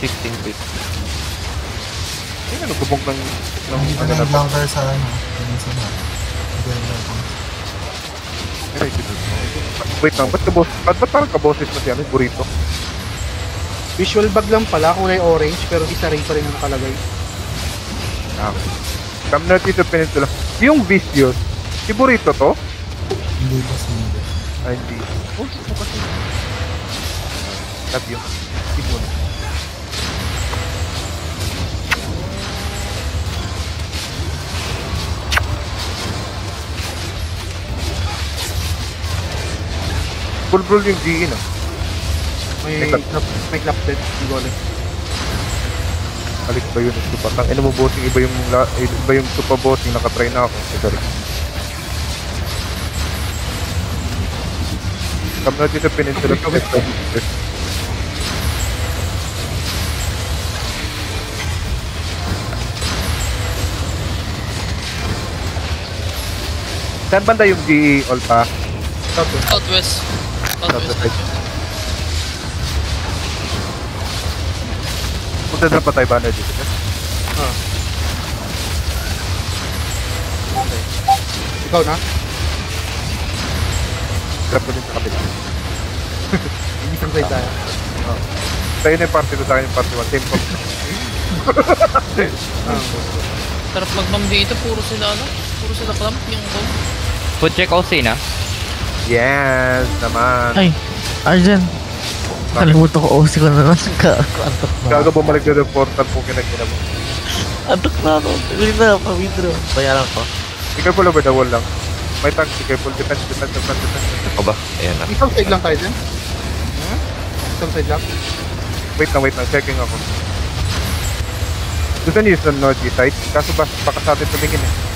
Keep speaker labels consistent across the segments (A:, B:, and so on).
A: 16 feet.
B: Ay, nagubog ng...
C: Hindi pa na bunker sa ano. Ganun sa map.
B: Wait lang, ba't parang kaboses mo siya? May burrito.
D: Visual bag lang pala, kulay orange, pero isa ray pa rin ang nakalagay.
B: Come na dito peninsula. Yung Vicious, si burrito to?
C: Hindi pa single.
B: Ay, hindi. Oh, sino kasi? Love you. Ito na. Bulbul yung GE na.
D: May clap dead, si Golem.
B: Balik ba yun yung super? Tang ina mo bossing, iba yung super bossing, nakatry na ako. Sorry. Come na dito peninsula. Saan banda yung GE Olpa?
E: Southwest.
B: Punta na pa tayo banner dito.
D: Okay. Ikaw na?
B: Grab ko din sa kapila.
D: Isang side tayo.
B: Tayo na yung party ko sa akin yung party 1. Same call.
E: Sarap mag-bomb dito, puro sila clamp yung bomb.
A: Food check OC na.
B: Yes, naman.
F: Ay, Arjen. Kalimutan ko OC ko na naman. Antok na.
B: Gago bumalik na yung portal po kinagina mo.
F: Antok na ako. Tuloy na, pa-withdraw. Bayaran ko.
B: Be careful over the wall lang. May tank, be careful. Defense.
A: Ako ba? Ayan na.
D: Isang side lang tayo dyan. Isang side lang.
B: Wait lang. Checking ako. Gusto niyo sa northeast side? Kaso baka sa atin tumingin eh.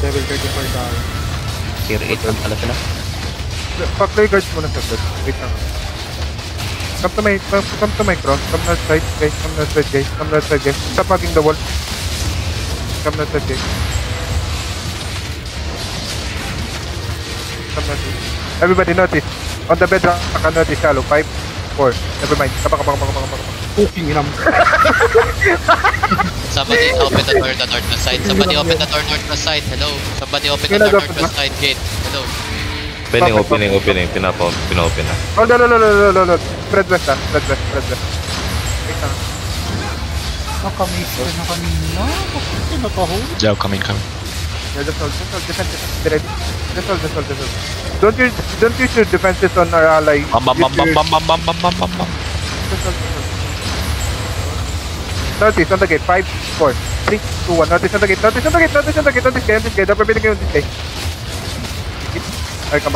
D: Level 34 tayo.
A: Tier 8 lang pala sila.
B: Pa-play guards muna sa third. Wait lang. Come to my cross. Come north side, guys. Stop hugging the wall. Come north side, guys. Come north side. Everybody notice. On the bedrock, notice shallow. 5, 4. Never mind. Kabang.
D: Cooking inam.
E: Somebody open the door the northwest side. Somebody open the door northwest side. Hello. Somebody open the door northwest side gate. Hello.
A: Opening. Pina-open na.
B: Hold. Spread west. Wait lang.
D: Nakamiss ka na kanina. Bakit nakahold?
G: Joe, coming.
B: Yeah, just hold. Defense. Be ready. Just hold. Don't use your defenses on our ally.
G: Bam.
B: Just hold. Notice on the gate. 5, 4, 3, 2, 1. Notice on the gate. On this guy. Don't permit on this guy. Alright, come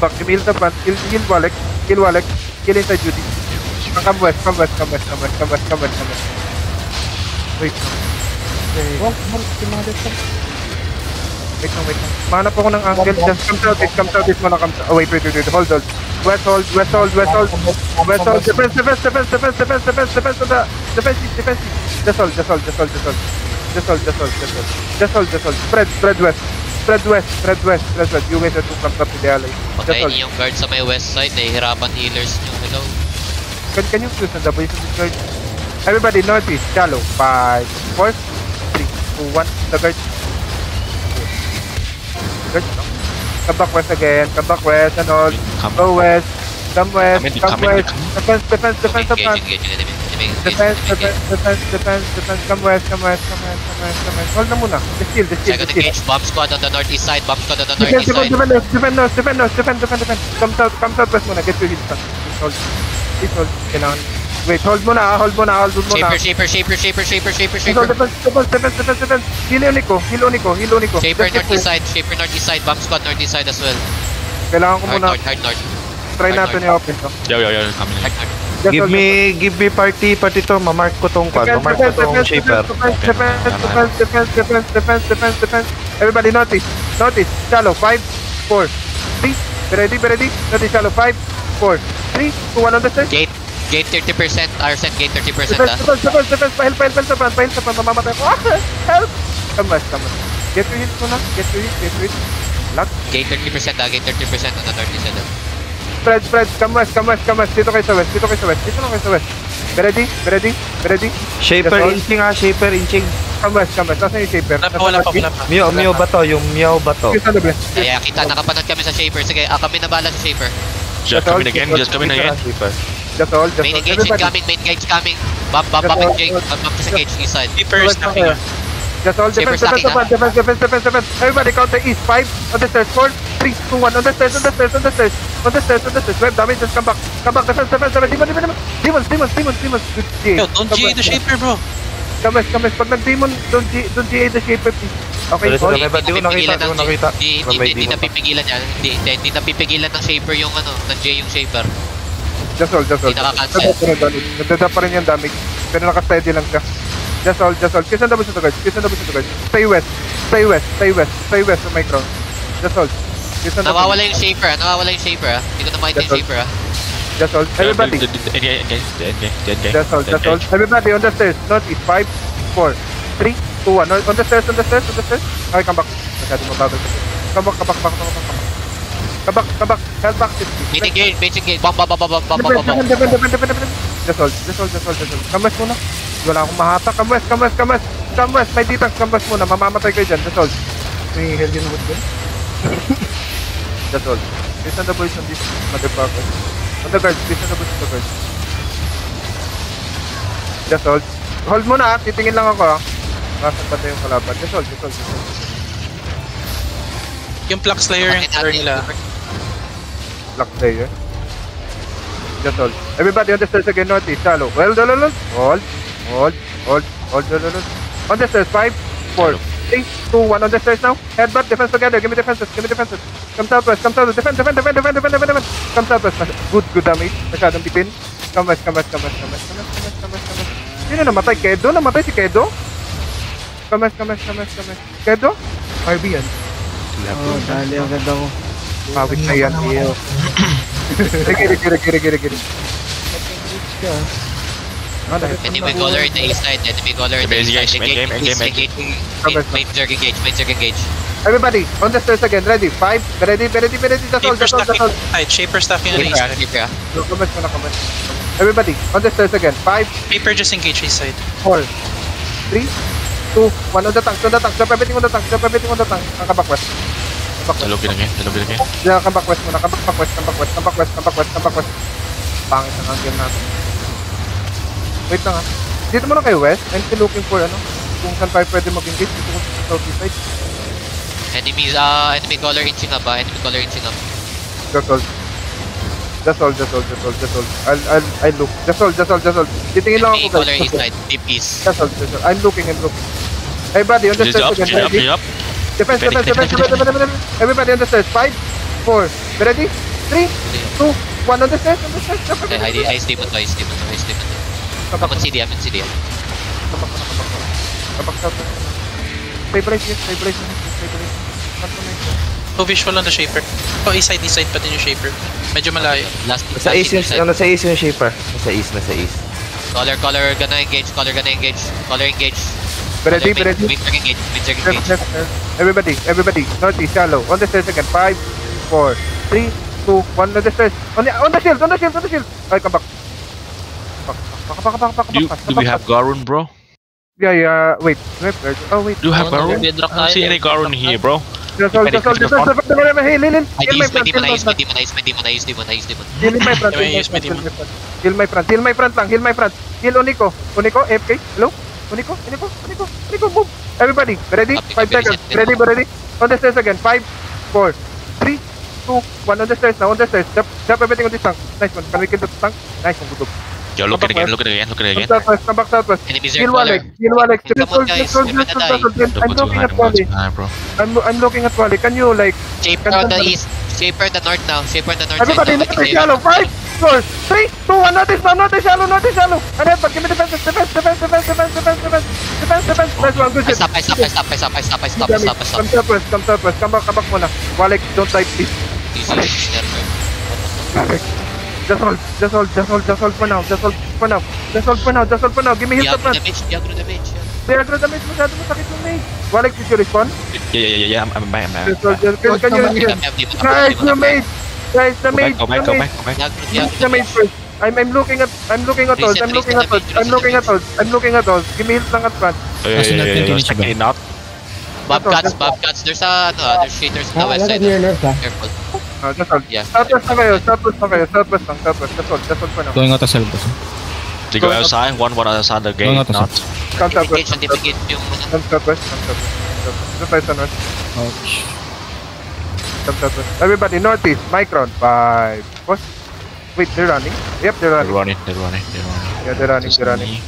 B: back. Heal the front. Heal Walek. Kill inside Judy. Come west. Wait. Wait lang. Mahanap ako ng angle. Just come southeast muna. Wait. Hold. West hold. Defense. Just hold. Spread west. You guys are too clumped up with the alley.
E: Patayin niyo yung guard sa may west side. Nahihirapan healers niyo. Hello.
B: Can you use the W to this guard? Everybody northeast. Shallow. 5, 4, 3, 2, 1. The guard. Come back west again. And all. Go west. Come west. Defense. Defense. Come west. Hold na muna. The shield.
E: Second engage. Bomb squad on the northeast side.
B: Defend. Come southwest muna. Get your heals back. Please hold. Kailangan. Wait, hold muna.
E: Shaper.
B: Defense. Heal Unico.
E: Shaper northeast side. Bomb squad northeast side as well.
B: Kailangan ko muna.
E: Hard north.
B: Try natin i-open to.
G: Yo, coming.
E: Hard north.
A: Give me party to. Mamark ko tong shaper.
B: Defense. Everybody notice. Shallow. 5, 4, 3. Be ready. Notice shallow. 5, 4, 3, 2, 1 on the stairs.
E: Gate 30%. Arsen gate 30%.
B: Defense. Pahil sa front. Mamamatay ko. Help. Come on. Get your heals muna. Lock.
E: Gate 30%. Gate 30% on the northeast side.
B: spread. Come west. Dito kayo sa west. Dito lang kayo sa west. Be ready.
A: Shaper
B: That's all.
A: inching ha, shaper inching.
B: Come west. Nasaan yung shaper?
G: Wala pa.
A: Meow ba to? Yung meow ba to?
B: Kiss on the bless.
E: Kaya kita, nakapanood kami sa Shaper. Sige, kami na bala sa Shaper.
B: Just coming again.
A: Shaper.
B: That's all.
E: Main engage incoming, main engage coming. Bump Jake. Bump sa cage, east side.
G: Keeper is knocking.
B: That's all.
E: Shaper
B: Defense.
E: stacking,
B: Everybody counter east. 5 on the stairs. 4, 3, 2, 1 on the stairs. Web damage. Just come back. Defense. Demons. Good GA.
G: Yo, don't GA the Shaper, bro.
B: Come west. Pag nag-demon, don't GA the shaper, please. Okay,
A: Sorry,
B: hold.
A: sorry. Di ko nakita.
E: Hindi napipigilan yan. Hindi napipigilan ng Shaper yung ng J yung Shaper.
B: Just hold.
E: Hindi nakakancel.
B: Nagdada pa rin yung damage. Pero naka-steady lang siya. Just hold. Kiss on the bush to guard. Stay west. On my crown. Just hold. Kiss on the bush.
E: Nawawala yung Shaper. Hindi ko na makita yung Shaper.
B: Just hold. Everybody. Just hold. Everybody on the stairs. Northeast. 5, 4, 3, 2, 1. On the stairs. Okay, come back. Masyado mabagal kasi. Come back. Head back.
E: Main engage. Bump.
B: Defend. Just hold. Come west muna. Wala akong mahata. Come west. May ditang. Come west muna. Mamamatay kayo dyan. Just hold.
D: May health yun ako dyan.
B: Just hold. Listen the boys on this motherfucker. On the guard. Listen the boys on the guard. Just hold. Hold muna. Titingin lang ako. Nasaan ba tayo yung kalaban? Just hold.
G: Yung Plug Slayer yung cover nila.
B: Lock player. Just hold. Everybody on the stairs again, northeast, shallow. Well, hold. On the stairs, 5, 4, 3, 2, 1 on the stairs now. Headbutt, defense together. Give me defenses. Come southwest. Defend. Come southwest. Good damage. Masyadong bitin. Come west. Sino namatay? Kedo? Namatay si Kedo? Come west. Kedo?
D: RB yan. Oh, dali ang ganda ko.
B: Pawit na yan. Giri.
E: Enemy caller in the east side. Engage. Major engage.
B: Everybody, on the stairs again. Ready? 5. Ready. Just hold.
G: Shaper stacking on the east side.
E: Shaper.
B: Come. Everybody, on the stairs again. 5,
G: Shaper just engage east side.
B: 4, 3, 2, 1 on the tank. Drop everything on the tank. Come back west.
H: Nalugin again.
B: Yeah, come back west muna. Come back west. Pangit ang angle natin. Wait lang ha. Dito muna kayo west. I'm still looking for kung saan tayo pwede mag-engage. Dito ko sa southeast side.
E: Enemy caller inching up.
B: Just hold. I'll look. Just hold. Titingin lang
E: Enemy
B: ako
E: caller
B: guys.
E: east side. Deep east.
B: Just hold. I'm looking. Everybody on the stairs again. Ready? Defense. Everybody on the stairs. 5, 4. Ready? 3, 2, 1 on the stairs.
E: Ice demon. I'm on CD.
B: Stabilize.
G: So visual on the Shaper. Oh, east side pati yung Shaper. Medyo malayo.
A: Nasa east yung shaper. Nasa east.
E: Caller gonna engage.
B: Ready?
E: Major engage.
B: Everybody. Northeast, shallow. On the stairs again. 5, 4, 3, 2, 1 on the stairs. On the shield. Okay, come back. Back.
H: Do we have Garun, bro?
B: Yeah. Wait. Oh, wait.
H: Do you have Garun? I don't see any Garun here, bro.
B: Just hold. Hey, Lilin. Heal my front. Heal my front. Heal Oniko. AFK. Hello? Oniko. Move. Everybody. Ready? 5 seconds. Ready? On the stairs again. 5, 4, 3, 2, 1 on the stairs now. Drop everything on this tank. Nice one. Can we kill the tank? Nice one. Good.
H: Yo, look at it again.
B: Come back southwest.
E: Enemies
B: Heal
E: are caller.
B: Walex.
E: Come on, guys. We're gonna die.
B: I'm looking at Wally.
H: Bro.
B: I'm looking at Wally. Can you
E: Shaper on the east. Shaper in the north now.
B: Everybody, northeast shallow. 5, 4, 3, 2, 1. Northeast shallow. And headbutt. Give me defense. Nice one. Good shit.
E: Stop.
B: Come southwest. Come back muna. Walex, don't die please. Just hold for now. Give me heal sa front.
E: Diagro damage.
B: Diagro damage masyado masakit yung mate. Walex, did you respond?
H: Yeah. I'm back.
B: Can you heal? Nice, you mate. Guys, the
H: Go
B: mage,
H: back, go back,
B: the
H: go
B: mage,
H: back, go back.
B: the mage first. I'm looking at those. I'm looking at those. Give me heals lang at front.
H: Check it out.
E: Bobcats. There's there's shaders on the west side. Careful.
B: Just hold.
E: Yeah.
B: Southwest na kayo. Southwest lang. Just hold for now.
C: Going out of cell boss.
H: They go outside, one outside the gate,
C: Going out of
H: not.
B: Come southwest.
E: Engage yung
B: Come southwest. Just tayo sa north.
C: Ouch.
B: Come southwest. Everybody, northeast. Micron. 5. What? Wait, they're running? Yep, they're
H: They're
B: running.
H: running.
B: Yeah, they're running.
H: Just
B: They're running.
H: me.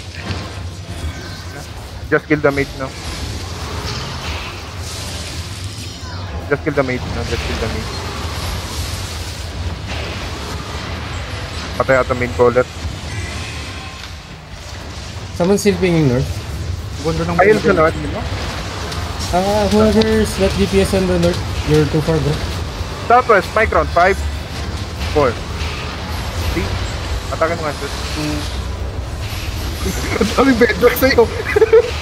B: Just kill the mage now. Just kill the mage. Patay ata main caller.
I: Someone's still pinging north.
D: Gondo ng
B: Ayun sa north.
I: Whoever's got DPS on the north, you're too far, bro.
B: Southwest, Micron. 5, 4, 3. Atakin mo nga, sus. 2.
D: Ang daming bedrock sa'yo.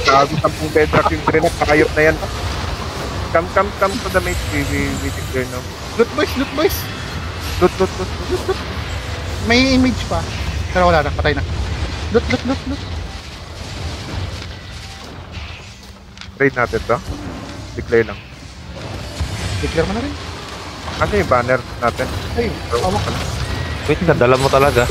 B: Sabi 10 bedrock yung trinap. Pakayop na yan. Come to the mage. We declare now.
D: Loot boys.
B: Loot.
D: May image pa. Pero wala na, patay na. Loot.
B: Raid natin to. Declare lang.
D: Declare mo na rin.
B: Ano yung banner natin?
D: Ayun, hawak ka.
A: Wait, nadala mo talaga.